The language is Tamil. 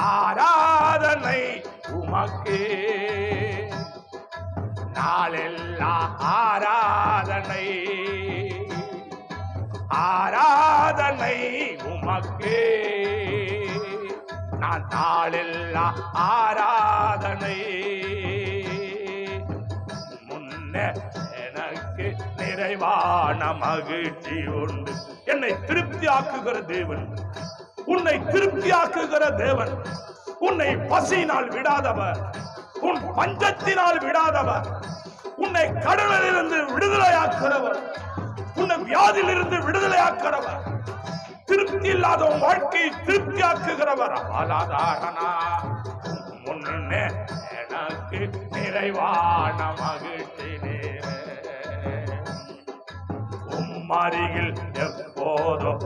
ஆராதனை உமக்கே, நாளெல்லாம் ஆராதனை, ஆராதனை உமக்கே, நான் நாளெல்லாம் ஆராதனை. முன்ன எனக்கு நிறைவான மகிழ்ச்சி உண்டு. என்னை திருப்தியாக்குகிற தேவன், உன்னை திருப்தியாக்குகிற தேவன், உன்னை பசியினால் விடாதவர், உன் பஞ்சத்தினால் விடாதவர், உன்னை கடலிலிருந்து விடுதலையாக்குறவர், உன்னை வியாதியிலிருந்து விடுதலையாக்குறவர், திருப்தி இல்லாத உன் வாழ்க்கையை திருப்தியாக்குகிறவர். ஆலாதாரணா முன்னே எனக்கு நிறைவான மகிழ்ச்சி உம் அருகில் எப்போதும்